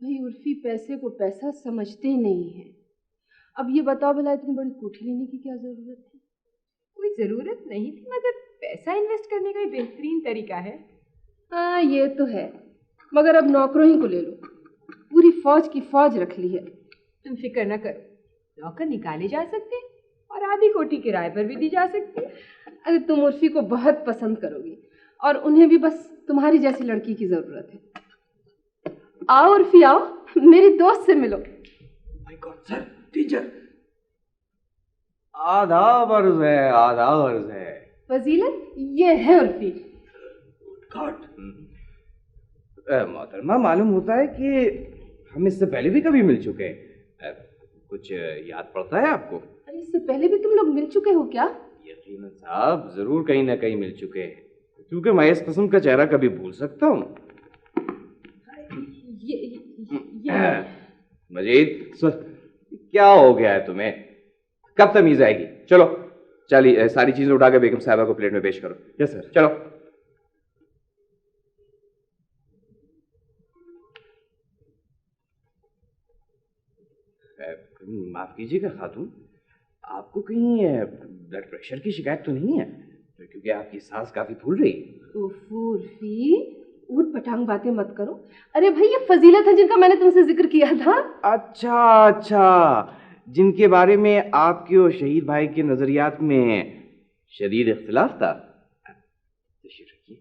भाई उर्फी पैसे को पैसा समझते नहीं है। अब ये बताओ भला इतनी बड़ी कोठी लेने की क्या जरूरत थी? कोई जरूरत नहीं थी, मगर पैसा इन्वेस्ट करने का बेहतरीन तरीका है। हाँ ये तो है, मगर अब नौकरों ही को ले लो, पूरी फौज की फौज रख ली है। तुम फिक्र न करो, नौकर निकाले जा सकते हैं और आधी कोठी किराए पर भी दी जा सकती है। अरे तुम उर्फी को बहुत पसंद करोगी और उन्हें भी बस तुम्हारी जैसी लड़की की जरूरत है। आओ उर्फी आओ, मेरी दोस्त से मिलो। My God sir, teacher. आदाब अर्ज है, आदाब अर्ज है। फजीलत, ये है उर्फी। गॉड। मोहतरमा, मालूम होता है कि हम इससे पहले भी कभी मिल चुके हैं। कुछ याद पड़ता है आपको? अरे इससे पहले भी तुम लोग मिल चुके हो क्या? यकीनन साहब, जरूर कहीं ना कहीं मिल चुके हैं, क्योंकि मैं इस किस्म का चेहरा कभी भूल सकता हूँ? मजीद, क्या हो गया है तुम्हें? कब तमीज आएगी? चलो चलिए, सारी चीजें उठा के बेगम साहबा को प्लेट में पेश करो। यस सर, चलो। माफ कीजिएगा खातून, आपको कहीं ब्लड प्रेशर की शिकायत तो नहीं है? क्योंकि आपकी सांस काफी फूल रही है। उर्फी, ऊट पटांग बातें मत करो। अरे भाई ये फजीलत है जिनका मैंने तुमसे जिक्र किया था। अच्छा अच्छा, जिनके बारे में आपके और शहीद भाई के नजरियात में शदीद इख्तिलाफ था। तशरीफ रखिए।